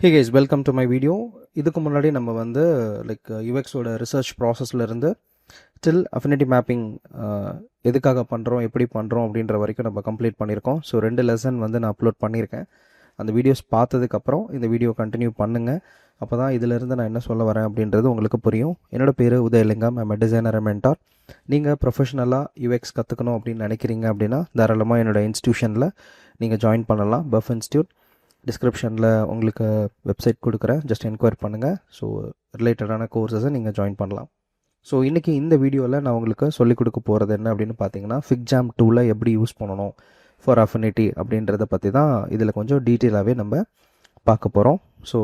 Hey guys, welcome to my video. இதுக்கு முன்னாடி நம்ம வந்து யூஎக்ஸோட ரிசர்ச் ப்ராசஸ்லேருந்து டில் அஃபினிட்டி மேப்பிங் எதுக்காக பண்ணுறோம், எப்படி பண்ணுறோம் அப்படின்ற வரைக்கும் நம்ம கம்ப்ளீட் பண்ணியிருக்கோம். ஸோ 2 லெசன் வந்து நான் அப்லோட் பண்ணியிருக்கேன். அந்த வீடியோஸ் பார்த்ததுக்கப்புறம் இந்த வீடியோ கண்டினியூ பண்ணுங்கள். அப்போ தான் இதிலேருந்து நான் என்ன சொல்ல வரேன் அப்படின்றது உங்களுக்கு புரியும். என்னோடய பேர் Udayalingam. I'm designer and mentor. நீங்கள் ப்ரொஃபஷனலாக யூஎக்ஸ் கற்றுக்கணும் அப்படின்னு நினைக்கிறீங்க அப்படின்னா தாராளமாக என்னோடய இன்ஸ்டியூஷனில் நீங்கள் ஜாயின் பண்ணலாம். Puff institute. டிஸ்கிரிப்ஷனில் உங்களுக்கு வெப்சைட் கொடுக்குறேன், ஜஸ்ட் என்கொயர் பண்ணுங்கள். ஸோ ரிலேட்டடான கோர்ஸஸை நீங்கள் ஜாயின் பண்ணலாம். ஸோ இன்றைக்கி இந்த வீடியோவில் நான் உங்களுக்கு சொல்லிக் கொடுக்க போகிறது என்ன அப்படின்னு பார்த்தீங்கன்னா, ஃபிக்ஜாம் டூலை எப்படி யூஸ் பண்ணணும் ஃபார் அஃபினிட்டி அப்படின்றத பற்றி தான் இதில் கொஞ்சம் டீட்டெயிலாகவே நம்ம பார்க்க போகிறோம். ஸோ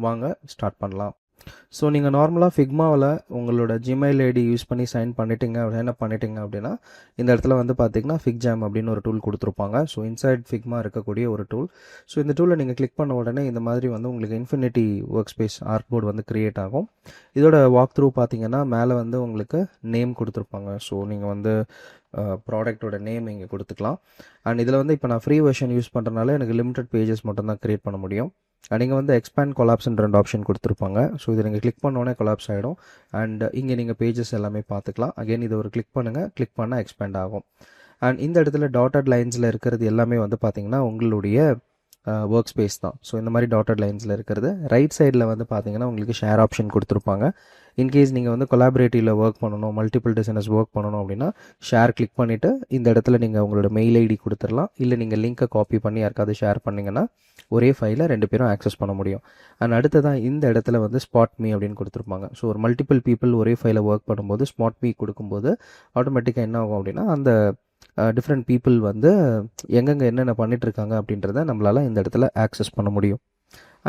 வாங்க ஸ்டார்ட் பண்ணலாம். ஸோ நீங்கள் நார்மலாக ஃபிக்மாவில் உங்களோட ஜிமெயில் ஐடி யூஸ் பண்ணி சைன் பண்ணிட்டீங்க அப்படின்னா இந்த இடத்துல வந்து பார்த்தீங்கன்னா ஃபிக்ஜாம் அப்படின்னு ஒரு டூல் கொடுத்துருப்பாங்க. ஸோ இன்சைட் ஃபிக்மா இருக்கக்கூடிய ஒரு டூல். ஸோ இந்த டூலை நீங்கள் கிளிக் பண்ண உடனே இந்த மாதிரி வந்து உங்களுக்கு infinity work space arc board வந்து க்ரியேட் ஆகும். இதோட வாக் த்ரூ பார்த்தீங்கன்னா மேலே வந்து உங்களுக்கு நேம் கொடுத்துருப்பாங்க. ஸோ நீங்கள் வந்து ப்ராடக்டோட நேம் இங்கே கொடுத்துக்கலாம். அண்ட் இதில் வந்து இப்போ நான் ஃப்ரீ வெர்ஷன் யூஸ் பண்ணுறதுனால எனக்கு லிமிடெட் பேஜஸ் மட்டும் தான் க்ரியேட் பண்ண முடியும். நீங்கள் வந்து எக்ஸ்பேண்ட் கொலாப்ஸ்ன்ற 2 ஆப்ஷன் கொடுத்துருப்பாங்க. ஸோ இதை நீங்கள் கிளிக் பண்ணோடனே கொலாப்ஸ் ஆகிடும். அண்ட் இங்கே நீங்கள் பேஜஸ் எல்லாமே பார்த்துக்கலாம். அகெயின் இதை ஒரு கிளிக் பண்ணுங்கள், கிளிக் பண்ணால் எக்ஸ்பேண்ட் ஆகும். அண்ட் இந்த இடத்துல டாட்டட் லைன்ஸில் இருக்கிறது எல்லாமே வந்து பார்த்திங்கன்னா உங்களுடைய ஒர்க் ஸ்பேஸ் தான். ஸோ இந்த மாதிரி டாட்டட் லைன்ஸில் இருக்கிறது. ரைட் சைடில் வந்து பார்த்தீங்கன்னா உங்களுக்கு ஷேர் ஆப்ஷன் கொடுத்துருப்பாங்க. இன்கேஸ் நீங்கள் வந்து கொலாபரேட்டிவில் ஒர்க் பண்ணணும், மல்டிபிள் டிசைனர்ஸ் ஒர்க் பண்ணணும் அப்படின்னா ஷேர் கிளிக் பண்ணிவிட்டு இந்த இடத்துல நீங்கள் உங்களோட மெயில் ஐடி கொடுத்துடலாம். இல்லை நீங்கள் லிங்க்கை காப்பி பண்ணி யாருக்காவது ஷேர் பண்ணிங்கன்னா ஒரே ஃபைலை 2 பேரும் ஆக்சஸ் பண்ண முடியும். அண்ட் அடுத்ததான் இந்த இடத்துல வந்து ஸ்பாட் மீ அப்படின்னு கொடுத்துருப்பாங்க. ஸோ ஒரு மல்டிபிள் பீப்புள் ஒரே ஃபைலை ஒர்க் பண்ணும்போது ஸ்பாட் மீ கொடுக்கும்போது ஆட்டோமேட்டிக்காக என்ன ஆகும் அப்படின்னா அந்த டிஃப்ரெண்ட் பீப்புள் வந்து எங்கெங்கே என்னென்ன பண்ணிகிட்ருக்காங்க அப்படின்றத நம்மளால் இந்த இடத்துல ஆக்சஸ் பண்ண முடியும்.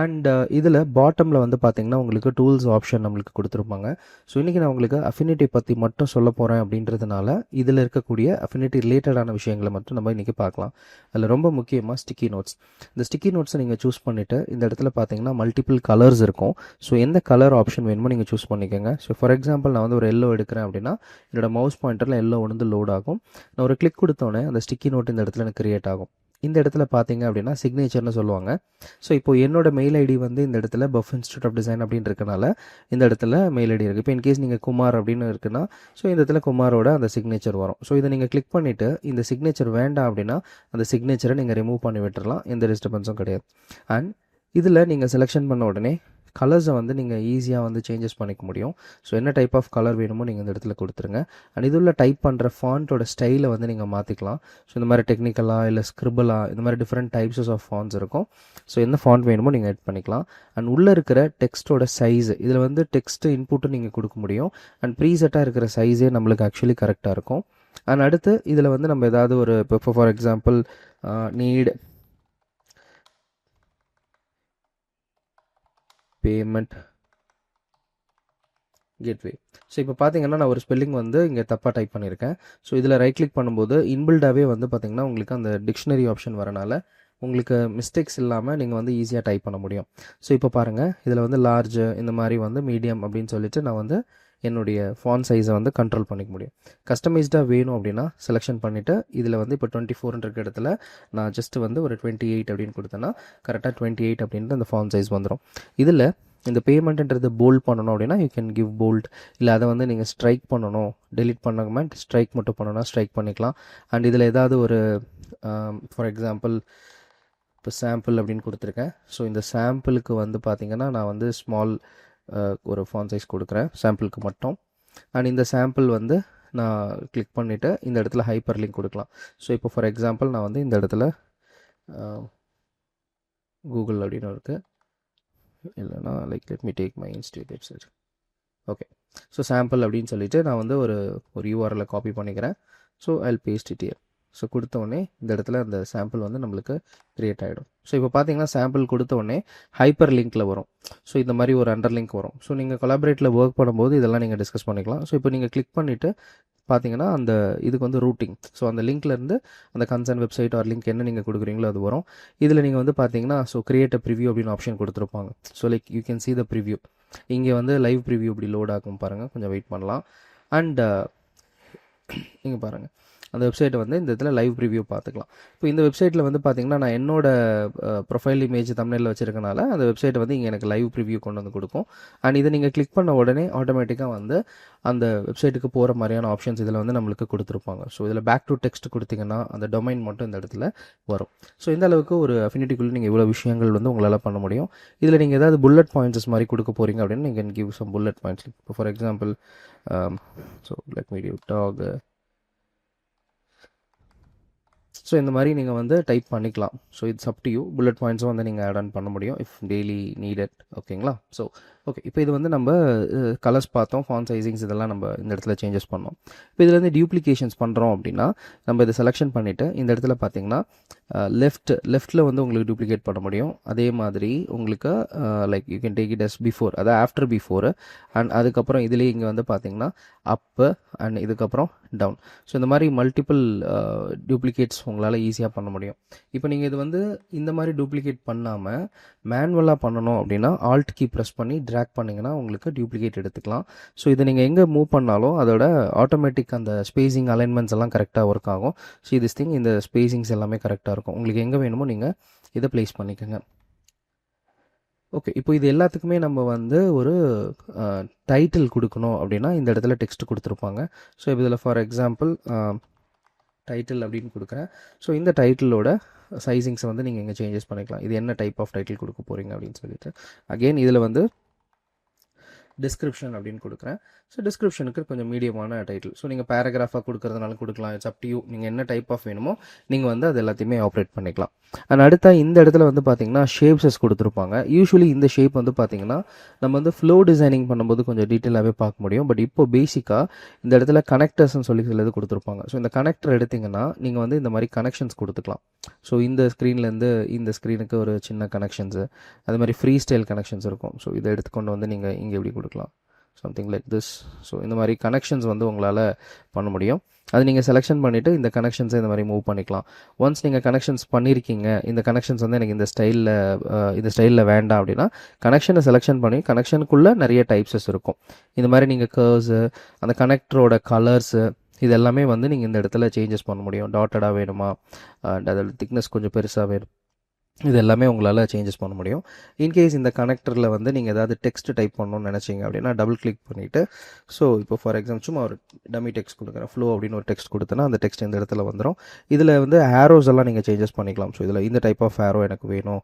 அண்ட் இதில் பாட்டமில் வந்து பார்த்திங்கன்னா உங்களுக்கு டூல்ஸ் ஆப்ஷன் நம்மளுக்கு கொடுத்துருப்பாங்க. ஸோ இன்றைக்கி நான் உங்களுக்கு அஃபினிட்டி பற்றி மட்டும் சொல்ல போகிறேன் அப்படின்றதுனால இதில் இருக்கக்கூடிய அஃபினிட்டி ரிலேட்டடான விஷயங்களை மட்டும் நம்ம இன்றைக்கி பார்க்கலாம். அதில் ரொம்ப முக்கியமாக ஸ்டிக்கி நோட்ஸ். இந்த ஸ்டிக்கி நோட்ஸை நீங்கள் சூஸ் பண்ணிவிட்டு இந்த இடத்துல பார்த்தீங்கன்னா மல்டிபிள் கலர்ஸ் இருக்கும். ஸோ எந்த கலர் ஆப்ஷன் வேணுமோ நீங்கள் சூஸ் பண்ணிக்கோங்க. ஸோ ஃபார் எக்ஸாம்பிள் நான் வந்து ஒரு எல்லோ எடுக்கிறேன் அப்படின்னா என்னோட மவுஸ் பாயிண்டரில் எல்லோ வந்து லோட் ஆகும். நான் ஒரு கிளிக் கொடுத்தோன்னே அந்த ஸ்டிக்கி நோட் இந்த இடத்துல எனக்கு கிரியேட் ஆகும். இந்த இடத்துல பார்த்தீங்க அப்படின்னா சிக்னேச்சர்னு சொல்லுவாங்க. ஸோ இப்போ என்னோட மெயில் ஐடி வந்து இந்த இடத்துல பஃப் இன்ஸ்டியூட் ஆஃப் டிசைன் அப்படின்னு இருக்கனால இந்த இடத்துல மெயில் ஐடி இருக்குது. இப்போ இன்கேஸ் நீங்கள் குமார் அப்படின்னு இருக்குன்னா ஸோ இந்த இடத்துல குமாரோட அந்த சிக்னேச்சர் வரும். ஸோ இதை நீங்கள் கிளிக் பண்ணிவிட்டு இந்த சிக்னேச்சர் வேண்டாம் அப்படின்னா அந்த சிக்னேச்சரை நீங்கள் ரிமூவ் பண்ணி விட்டுறலாம். எந்த டிஸ்டர்பன்ஸும் கிடையாது. அண்ட் இதில் நீங்கள் செலெக்ஷன் பண்ண உடனே கலர்ஸை வந்து நீங்கள் ஈஸியாக வந்து சேஞ்சஸ் பண்ணிக்க முடியும். ஸோ என்ன டைப் ஆஃப் கலர் வேணுமோ நீங்கள் இந்த இடத்துல கொடுத்துருங்க. அண்ட் இது உள்ள டைப் பண்ணுற ஃபாண்ட்டோட ஸ்டைலை வந்து நீங்கள் மாற்றிக்கலாம். ஸோ இந்த மாதிரி டெக்னிக்கலாக இல்லை ஸ்கிரிபிளாக இந்த மாதிரி டிஃப்ரெண்ட் டைப்ஸஸ் ஆஃப் ஃபாண்ட்ஸ் இருக்கும். ஸோ எந்த ஃபாண்ட் வேணுமோ நீங்கள் எட் பண்ணிக்கலாம். அண்ட் உள்ளே இருக்கிற டெக்ஸ்ட்டோட சைஸ் இதில் வந்து டெக்ஸ்ட்டு இன்புட்டும் நீங்கள் கொடுக்க முடியும். அண்ட் ப்ரீசெட்டாக இருக்கிற சைஸே நம்மளுக்கு ஆக்சுவலி கரெக்டாக இருக்கும். அண்ட் அடுத்து இதில் வந்து நம்ம ஏதாவது ஒரு இப்போ for example need payment gateway. So இப்போ பார்த்தீங்கன்னா நான் ஒரு ஸ்பெல்லிங் வந்து இங்கே தப்பாக டைப் பண்ணியிருக்கேன். ஸோ இதில் ரைட் கிளிக் பண்ணும்போது இன்பில்டாகவே வந்து பார்த்திங்கன்னா உங்களுக்கு அந்த டிக்ஷனரி ஆப்ஷன் வரனால உங்களுக்கு மிஸ்டேக்ஸ் இல்லாமல் நீங்கள் வந்து ஈஸியாக டைப் பண்ண முடியும். ஸோ இப்போ பாருங்கள் இதில் வந்து லார்ஜ் இந்த மாதிரி வந்து மீடியம் அப்படின்னு சொல்லிட்டு நான் வந்து என்னுடைய ஃபாண்ட் சைஸை வந்து கண்ட்ரோல் பண்ணிக்க முடியும். கஸ்டமைஸ்டாக வேணும் அப்படின்னா செலெக்ஷன் பண்ணிவிட்டு இதில் வந்து இப்போ 24 இடத்துல நான் ஜஸ்ட்டு வந்து ஒரு 28 அப்படின்னு கொடுத்தேன்னா கரெக்டாக 28 அப்படின்ட்டு அந்த ஃபாண்ட் சைஸ் வந்துடும். இதில் இந்த பேமெண்ட்ன்றது போல்ட் பண்ணணும் அப்படின்னா யூ கேன் கிவ் போல்ட். இல்லை அதை வந்து நீங்கள் ஸ்ட்ரைக் பண்ணணும், டெலிட் பண்ணாமல் ஸ்ட்ரைக் மட்டும் பண்ணணும்னா ஸ்ட்ரைக் பண்ணிக்கலாம். அண்ட் இதில் ஏதாவது ஒரு ஃபார் எக்ஸாம்பிள் இப்போ சாம்பிள் அப்படின்னு கொடுத்துருக்கேன். ஸோ இந்த சாம்பிளுக்கு வந்து பார்த்திங்கன்னா நான் வந்து ஸ்மால் ஒரு ஃபாண்ட் சைஸ் கொடுக்குறேன் சாம்பிளுக்கு மட்டும். அண்ட் இந்த சாம்பிள் வந்து நான் கிளிக் பண்ணிவிட்டு இந்த இடத்துல ஹைப்பர் லிங்க் கொடுக்கலாம். ஸோ இப்போ ஃபார் எக்ஸாம்பிள் நான் வந்து இந்த இடத்துல கூகுள் அப்படின்னு இருக்குது, இல்லைனா let me take my institute website. Okay, so sample அப்படின்னு சொல்லிவிட்டு நான் வந்து ஒரு யூஆர்எல்லை காப்பி பண்ணிக்கிறேன். So I'll paste it here. So கொடுத்தோடனே இந்த இடத்துல அந்த சாம்பிள் வந்து நம்மளுக்கு க்ரியேட் ஆகிடும். ஸோ இப்போ பார்த்தீங்கன்னா சாம்பிள் கொடுத்தோடனே ஹைப்பர் லிங்க்கில் வரும். ஸோ இந்த மாதிரி ஒரு அண்டர் லிங்க் வரும். ஸோ நீங்கள் கொலாபரேட்டில் ஒர்க் பண்ணும்போது இதெல்லாம் நீங்கள் டிஸ்கஸ் பண்ணிக்கலாம். ஸோ இப்போ நீங்கள் கிளிக் பண்ணிவிட்டு பார்த்தீங்கன்னா அந்த இதுக்கு வந்து ரூட்டிங். ஸோ அந்த லிங்க்லேருந்து அந்த கன்சர்ன் வெப்சைட் ஆர் லிங்க் என்ன நீங்கள் கொடுக்குறீங்களோ அது வரும். இதில் நீங்கள் வந்து பார்த்தீங்கன்னா ஸோ கிரியேட் அ ப்ரிவ்யூ அப்படின்னு ஆப்ஷன் கொடுத்துருப்பாங்க. So like you can see the preview. இங்கே வந்து லைவ் ப்ரிவ்யூ இப்படி லோட் ஆகும் பாருங்கள், கொஞ்சம் வெயிட் பண்ணலாம். அண்ட் இங்கே பாருங்கள் அந்த வெப்சைட்டை வந்து இந்த இதில் லைவ் ப்ரிவியூ பார்த்துக்கலாம். இப்போ இந்த வெப்சைட்டில் வந்து பார்த்தீங்கன்னா நான் என்னோட ப்ரொஃபைல் இமேஜ் தமிழில் வச்சிருக்கனால அந்த வெப்சைட்டை வந்து இங்கே எனக்கு லைவ் ப்ரிவியூ கொண்டு வந்து கொடுக்கும். அண்ட் இதை நீங்கள் கிளிக் பண்ண உடனே ஆட்டோமேட்டிக்காக வந்து அந்த வெப்சைட்டுக்கு போகிற மாதிரியான ஆப்ஷன்ஸ் இதில் வந்து நம்மளுக்கு கொடுத்துருப்பாங்க. ஸோ இதில் பேக் டு டெக்ஸ்ட் கொடுத்தீங்கன்னா அந்த டொமைன் மட்டும் இந்த இடத்துல வரும். ஸோ இந்த அளவுக்கு ஒரு அஃபினிட்டிக்குள்ளே நீங்கள் இவ்வளோ விஷயங்கள் வந்து உங்களால் பண்ண முடியும். இதில் நீங்கள் ஏதாவது புல்லட் பாயிண்ட்ஸ் மாதிரி கொடுக்க போகிறீங்க அப்படின்னு நீங்கள் கிவ் சம் புல்லட் பாயிண்ட்ஸ். இப்போ for example so let me give talk. So இந்த மாதிரி நீங்கள் வந்து டைப் பண்ணிக்கலாம். So it's up to you. Bullet பாயிண்ட்ஸும் வந்து நீங்கள் ஆட் ஆன் பண்ண முடியும் இஃப் டெய்லி நீடட். ஓகேங்களா? ஸோ ஓகே, இப்போ இது வந்து நம்ம கலர்ஸ் பார்த்தோம், ஃபாண்ட் சைசிங்ஸ் இதெல்லாம் நம்ம இந்த இடத்துல சேஞ்சஸ் பண்ணோம். இப்போ இதில் வந்து டியூப்ளிகேஷன்ஸ் பண்ணுறோம் அப்படின்னா நம்ம இதை செலெக்ஷன் பண்ணிவிட்டு இந்த இடத்துல பார்த்தீங்கன்னா லெஃப்ட்டில் வந்து உங்களுக்கு டூப்ளிகேட் பண்ண முடியும். அதே மாதிரி உங்களுக்கு like you can take it as before, அதாவது ஆஃப்டர் பிஃபோர். அண்ட் அதுக்கப்புறம் இதுலேயே இங்கே வந்து பார்த்தீங்கன்னா அப்பு அண்ட் இதுக்கப்புறம் டவுன். ஸோ இந்த மாதிரி மல்டிபிள் டூப்ளிகேட்ஸ் உங்களால் ஈஸியாக பண்ண முடியும். இப்போ நீங்கள் இது வந்து இந்த மாதிரி டூப்ளிகேட் பண்ணாமல் மேனுவலாக பண்ணணும் அப்படின்னா ஆல்ட் கீ ப்ரெஸ் பண்ணி ட்ராக் பண்ணிங்கன்னா உங்களுக்கு டூப்ளிகேட் எடுத்துக்கலாம். ஸோ இதை நீங்கள் எங்கே மூவ் பண்ணாலும் அதோட ஆட்டோமேட்டிக் அந்த ஸ்பேசிங் அலைன்மெண்ட்ஸ் எல்லாம் கரெக்டாக ஒர்க் ஆகும். ஸோ திஸ் திங் இந்த ஸ்பேசிங்ஸ் எல்லாமே கரெக்டாக இருக்கும். உங்களுக்கு எங்கே வேணுமோ நீங்கள் இதை ப்ளேஸ் பண்ணிக்கோங்க. ஓகே, இப்போ இது எல்லாத்துக்குமே நம்ம வந்து ஒரு டைட்டில் கொடுக்கணும் அப்படின்னா இந்த இடத்துல டெக்ஸ்ட் கொடுத்துருப்பாங்க. ஸோ இப்போ இதில் ஃபார் எக்ஸாம்பிள் டைட்டில் அப்படின்னு கொடுக்குறேன். ஸோ இந்த டைட்டிலோட சைசிங்ஸை வந்து நீங்கள் இங்கே சேஞ்சஸ் பண்ணிக்கலாம். இது என்ன டைப் ஆஃப் டைட்டில் கொடுக்க போகிறீங்க அப்படின்னு சொல்லிட்டு. அகெயின் இதில் வந்து டிஸ்கிரிப்ஷன் அப்படின்னு கொடுக்குறேன். ஸோ டிஸ்கிரிப்ஷனுக்கு கொஞ்சம் மீடியமான டைட்டில். ஸோ நீங்கள் பேராகிராஃபாக கொடுக்கறதுனால கொடுக்கலாம். It's up to you. நீங்கள் என்ன டைப் ஆஃப் வேணுமோ நீங்கள் வந்து அது எல்லாத்தையுமே ஆப்ரேட் பண்ணிக்கலாம். அண்ட் அடுத்த இந்த இடத்துல வந்து பார்த்தீங்கன்னா ஷேப்ஸஸ் கொடுத்துருப்பாங்க. யூஸ்வலி இந்த ஷேப் வந்து பார்த்தீங்கன்னா நம்ம வந்து ஃப்ளோ டிசைனிங் பண்ணும்போது கொஞ்சம் டீட்டெயிலாகவே பார்க்க முடியும். பட் இப்போ பேசிக்காக இந்த இடத்துல கனெக்டர்ஸ்ன்னு சொல்லி சிலது கொடுத்துருப்பாங்க. ஸோ இந்த கனெக்டர் எடுத்திங்கன்னா நீங்கள் வந்து இந்த மாதிரி கனெக்ஷன்ஸ் கொடுத்துக்கலாம். ஸோ இந்த ஸ்க்ரீன்லேருந்து இந்த ஸ்க்ரீனுக்கு ஒரு சின்ன கனெக்ஷன்ஸு, அது மாதிரி ஃப்ரீ ஸ்டைல் கனெக்ஷன்ஸ் இருக்கும். ஸோ இதை எடுத்துக்கொண்டு வந்து நீங்கள் இங்கே எப்படி கொடுக்கலாம், சம்திங் லைக் திஸ். ஸோ இந்த மாதிரி கனெக்ஷன்ஸ் வந்து உங்களால் பண்ண முடியும். அது நீங்கள் செலெக்ஷன் பண்ணிவிட்டு இந்த கனெக்ஷன்ஸை இந்த மாதிரி மூவ் பண்ணிக்கலாம். ஒன்ஸ் நீங்கள் கனெக்ஷன்ஸ் பண்ணியிருக்கீங்க, இந்த கனெக்ஷன்ஸ் வந்து எனக்கு இந்த ஸ்டைலில் வேண்டாம் அப்படின்னா கனெக்ஷனை செலெக்ஷன் பண்ணி கனெக்ஷனுக்குள்ளே நிறைய டைப்ஸஸ் இருக்கும். இந்த மாதிரி நீங்கள் கர்வ்ஸு, அந்த கனெக்டரோட கலர்ஸு, இது எல்லாமே வந்து நீங்கள் இந்த இடத்துல சேஞ்சஸ் பண்ண முடியும். டாட்டடாக வேணுமா, அண்ட் அதோட திக்னஸ் கொஞ்சம் பெருசாக வேணும், இது எல்லாமே உங்களால் சேஞ்சஸ் பண்ண முடியும். இன்கேஸ் இந்த கனெக்டரில் வந்து நீங்கள் ஏதாவது டெக்ஸ்ட் டைப் பண்ணணும்னு நினச்சிங்க அப்படின்னா டபுள் கிளிக் பண்ணிவிட்டு, ஸோ இப்போ ஃபார் எக்ஸாம்பிள் சும்மா ஒரு டம்மி டெக்ஸ்ட் கொடுக்குறேன், ஃப்ளோ அப்படின்னு ஒரு டெக்ஸ்ட் கொடுத்தேன்னா அந்த டெக்ஸ்ட் இந்த இடத்துல வந்துடும். இதில் வந்து ஆரோஸ் எல்லாம் நீங்கள் சேஞ்சஸ் பண்ணிக்கலாம். ஸோ இதில் இந்த டைப் ஆஃப் ஆரோ எனக்கு வேணும்,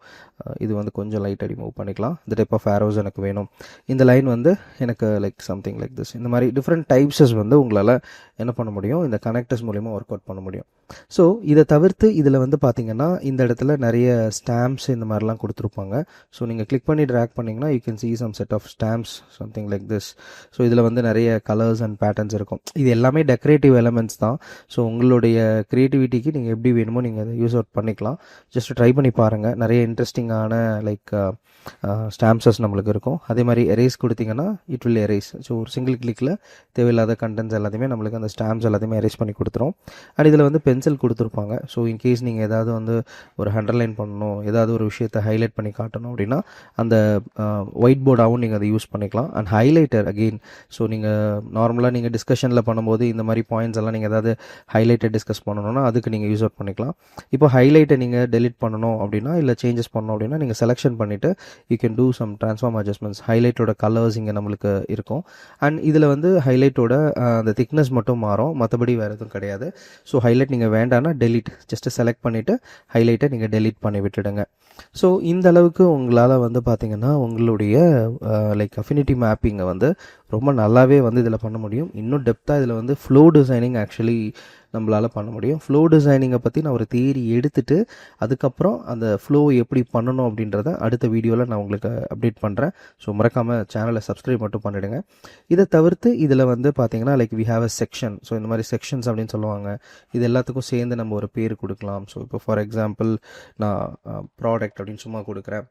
இது வந்து கொஞ்சம் லைட் அடி மூவ் பண்ணிக்கலாம். இந்த டைப் ஆஃப் ஆரோஸ் எனக்கு வேணும், இந்த லைன் வந்து எனக்கு லைக் சம்திங் லைக் திஸ். இந்த மாதிரி டிஃப்ரெண்ட் டைப்ஸஸ் வந்து உங்களால் என்ன பண்ண முடியும், இந்த கனெக்டர்ஸ் மூலிமா ஒர்க் அவுட் பண்ண முடியும். ஸோ இதை தவிர்த்து இதில் வந்து பார்த்தீங்கன்னா இந்த இடத்துல நிறைய ஸ்டாம்ப்ஸ் இந்த மாதிரிலாம் கொடுத்துருப்பாங்க. ஸோ நீங்கள் கிளிக் பண்ணி ட்ராக் பண்ணிங்கன்னா you can see some set of stamps, something like this. So இதில் வந்து நிறைய கலர்ஸ் அண்ட் பேட்டர்ன்ஸ் இருக்கும். இது எல்லாமே டெக்கரேட்டிவ் எலமெண்ட்ஸ் தான். ஸோ உங்களுடைய க்ரியேட்டிவிட்டிக்கு நீங்கள் எப்படி வேணுமோ நீங்கள் அதை யூஸ் அவுட் பண்ணிக்கலாம். ஜஸ்ட் ட்ரை பண்ணி பாருங்கள். நிறைய இன்ட்ரெஸ்டிங்கான லைக் ஸ்டாம்ப்ஸஸ் நம்மளுக்கு இருக்கும். அதே மாதிரி எரேஸ் கொடுத்தீங்கன்னா இட் வில் எரேஸ். ஸோ ஒரு சிங்கிள் கிளிக்கில் தேவையில்லாத கண்டென்ட்ஸ் எல்லாத்தையுமே நம்மளுக்கு அந்த ஸ்டாம்ப்ஸ் எல்லாத்தையுமே எரேஸ் பண்ணி கொடுத்துரும். அண்ட் இதில் வந்து பென்சில் கொடுத்துருப்பாங்க. ஸோ இன்கேஸ் நீங்கள் ஏதாவது வந்து ஒரு அண்டர்லைன் பண்ணணும், ஏதாவது ஒரு விஷயத்தை ஹைலைட் பண்ணி காட்டணும் அப்படின்னா அந்த ஒயிட் போர்டாகவும் நீங்கள் அதை யூஸ் பண்ணிக்கலாம். அண்ட் ஹைலைட்டர் அகெயின், ஸோ நீங்கள் நார்மலாக நீங்கள் டிஸ்கஷனில் பண்ணும்போது இந்த மாதிரி பாயிண்ட்ஸ் எல்லாம் நீங்கள் ஏதாவது ஹைலைட்டை டிஸ்கஸ் பண்ணணும்னா அதுக்கு நீங்கள் யூஸ் அவுட் பண்ணிக்கலாம். இப்போ ஹைலைட்டை நீங்கள் டெலிட் பண்ணணும் அப்படின்னா இல்லை சேஞ்சஸ் பண்ணணும் அப்படின்னா நீங்கள் செலெக்ஷன் பண்ணிவிட்டு you can do some transform adjustments. ஹைலைட்டோட கலர்ஸ் இங்கே நம்மளுக்கு இருக்கும். அண்ட் இதில் வந்து ஹைலைட்டோட அந்த திக்னஸ் மட்டும் மாறும், மற்றபடி வேறு எதுவும் கிடையாது. ஸோ ஹைலைட் நீங்கள் வேண்டாம்னா டெலிட், ஜஸ்ட்டு செலக்ட் பண்ணிவிட்டு ஹைலைட்டை நீங்கள் டெலிட் பண்ணி விட்டுடுங்க. ஸோ இந்த அளவுக்கு உங்களால் வந்து பார்த்தீங்கன்னா உங்களுடைய லைக் அஃபினிட்டி மேப்பிங்கை வந்து ரொம்ப நல்லாவே வந்து இதில் பண்ண முடியும். இன்னும் டெப்த்தாக இதில் வந்து ஃப்ளோ டிசைனிங் ஆக்சுவலி நம்மளால் பண்ண முடியும். ஃப்ளோ டிசைனிங்கை பற்றி நான் ஒரு தியரி எடுத்துகிட்டு அதுக்கப்புறம் அந்த ஃப்ளோ எப்படி பண்ணணும் அப்படின்றத அடுத்த வீடியோவில் நான் உங்களுக்கு அப்டேட் பண்ணுறேன். ஸோ மறக்காமல் சேனலை சப்ஸ்கிரைப் மட்டும் பண்ணிவிடுங்க. இதை தவிர்த்து இதில் வந்து பார்த்தீங்கன்னா like we have a section. So இந்த மாதிரி செக்ஷன்ஸ் அப்படின்னு சொல்லுவாங்க. இது எல்லாத்துக்கும் சேர்ந்து நம்ம ஒரு பேர் கொடுக்கலாம். ஸோ இப்போ ஃபார் எக்ஸாம்பிள் நான் ப்ராடக்ட் அப்படின்னு சும்மா கொடுக்குறேன்.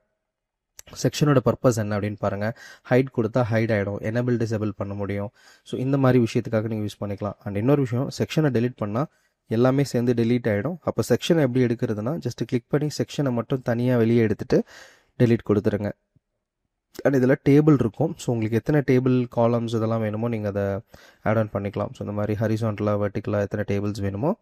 செக்ஷனோட பர்பஸ் என்ன அப்படின்னு பாருங்கள். ஹைட் கொடுத்தா ஹைட் ஆகிடும், எனேபிள் டிசேபிள் பண்ண முடியும். ஸோ இந்த மாதிரி விஷயத்துக்காக நீங்கள் யூஸ் பண்ணிக்கலாம். அண்ட் இன்னொரு விஷயம், செக்ஷனை டெலிட் பண்ணால் எல்லாமே சேர்ந்து டெலீட் ஆகிடும். அப்போ செக்ஷனை எப்படி எடுக்கிறதுனா ஜஸ்ட் கிளிக் பண்ணி செக்ஷனை மட்டும் தனியாக வெளியே எடுத்துகிட்டு டெலீட் கொடுத்துருங்க. அண்ட் இதில் டேபிள் இருக்கும். ஸோ உங்களுக்கு எத்தனை டேபிள் காலம்ஸ் இதெல்லாம் வேணுமோ நீங்கள் அதை ஆட் ஆன் பண்ணிக்கலாம். ஸோ இந்த மாதிரி ஹரிசாண்டலாக வெர்டிக்கலாக எத்தனை டேபிள்ஸ் வேணுமோ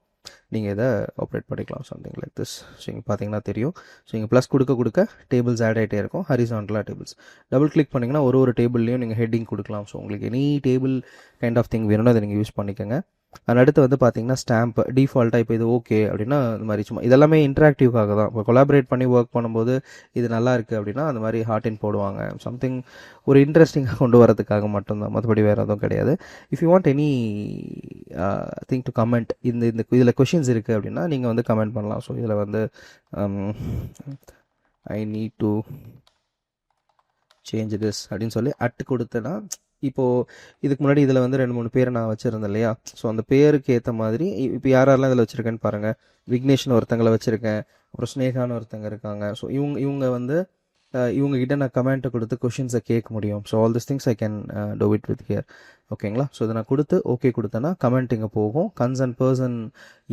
நீங்கள் இதை ஆப்ரேட் பண்ணிக்கலாம். Something like this. ஸோ இங்கே பார்த்தீங்கன்னா தெரியும். ஸோ இங்கே ப்ளஸ் கொடுக்க டேபிள்ஸ் ஆட் ஆகிட்டே இருக்கும். ஹரிசாண்டலாக டேபிள்ஸ் டபுள் கிளிக் பண்ணிங்கன்னா ஒரு டேபிள்லேயும் நீங்கள் ஹெட்டிங் கொடுக்கலாம். ஸோ உங்களுக்கு any table kind of thing வேணும்னா அதை நீங்கள் யூஸ் பண்ணிக்கோங்க. அண்ட் அடுத்து வந்து பார்த்தீங்கன்னா ஸ்டாம்ப் டிஃபால்ட்டாக இப்போ இது ஓகே அப்படின்னா இந்த மாதிரி சும்மா இதெல்லாமே இன்ட்ராக்டிவ்காக தான். இப்போ கொலாபரேட் பண்ணி ஒர்க் பண்ணும்போது இது நல்லா இருக்குது அப்படின்னா அந்த மாதிரி ஹார்ட் இன் போடுவாங்க. சம்திங் ஒரு இன்ட்ரெஸ்டிங்காக கொண்டு வரதுக்காக மட்டும்தான், மற்றபடி வேறு எதுவும் கிடையாது. If you want any thing to comment, இதில் கொஷின்ஸ் இருக்குது அப்படின்னா நீங்கள் வந்து கமெண்ட் பண்ணலாம். ஸோ இதில் வந்து I need to change this அப்படின்னு சொல்லி கொடுத்தேன்னா, இப்போது இதுக்கு முன்னாடி இதில் வந்து 2-3 பேரை நான் வச்சுருந்தேன் இல்லையா? ஸோ அந்த பேருக்கு ஏற்ற மாதிரி இப்போ யாரெல்லாம் இதில் வச்சுருக்கேன்னு பாருங்கள். விக்னேஷ்னு ஒருத்தங்களை வச்சுருக்கேன், அப்புறம் ஸ்னேகான்னு ஒருத்தங்க இருக்காங்க. ஸோ இவங்க வந்து இவங்ககிட்ட நான் கமெண்ட்டை கொடுத்து கொஷின்ஸை கேட்க முடியும். So all this things I can do it with here. ஓகேங்களா? ஸோ இதை நான் கொடுத்து ஓகே கொடுத்தேன்னா கமெண்ட் இங்கே போகும். கன்சர்ன் பர்சன்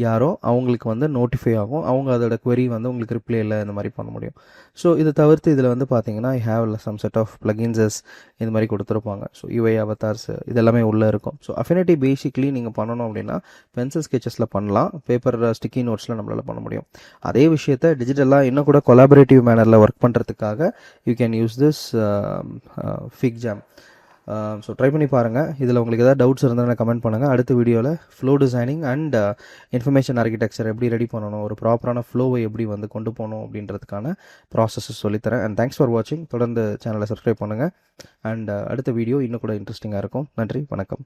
யாரோ அவங்களுக்கு வந்து நோட்டிஃபை ஆகும். அவங்க அதோட query வந்து உங்களுக்கு ரிப்ளை இல்லை இந்த மாதிரி பண்ண முடியும். ஸோ இதை தவிர்த்து இதில் வந்து பார்த்தீங்கன்னா I have some set of plugins இந்த மாதிரி கொடுத்துருப்பாங்க. ஸோ யூஐ அவதார்ஸ் இதெல்லாமே உள்ளே இருக்கும். ஸோ அஃபினிட்டி பேசிக்லி நீங்கள் பண்ணணும் அப்படின்னா பென்சில் ஸ்கெச்சஸில் பண்ணலாம். பேப்பர் ஸ்டிக்கி நோட்ஸில் நம்மளால் பண்ண முடியும். அதே விஷயத்தை டிஜிட்டலாக இன்னும் கூட கொலாபரேட்டிவ் மேனரில் ஒர்க் பண்ணுறதுக்காக you can use this fig jam. So try பண்ணி பாருங்கள். இதில் உங்களுக்கு ஏதாவது டவுட்ஸ் இருந்தால் கமெண்ட் பண்ணுங்கள். அடுத்த வீடியோவில் flow designing and information architecture எப்படி ரெடி பண்ணணும், ஒரு ப்ராப்பரான ஃப்ளோவை எப்படி வந்து கொண்டு போகணும் அப்படின்றதுக்கான ப்ராசஸஸ் சொல்லித்தரேன். அண்ட் தேங்க்ஸ் ஃபார் வாட்சிங். தொடர்ந்து சேனலை சப்ஸ்கிரைப் பண்ணுங்கள். அண்ட் அடுத்த வீடியோ இன்னும் கூட இன்ட்ரெஸ்டிங்காக இருக்கும். நன்றி, வணக்கம்.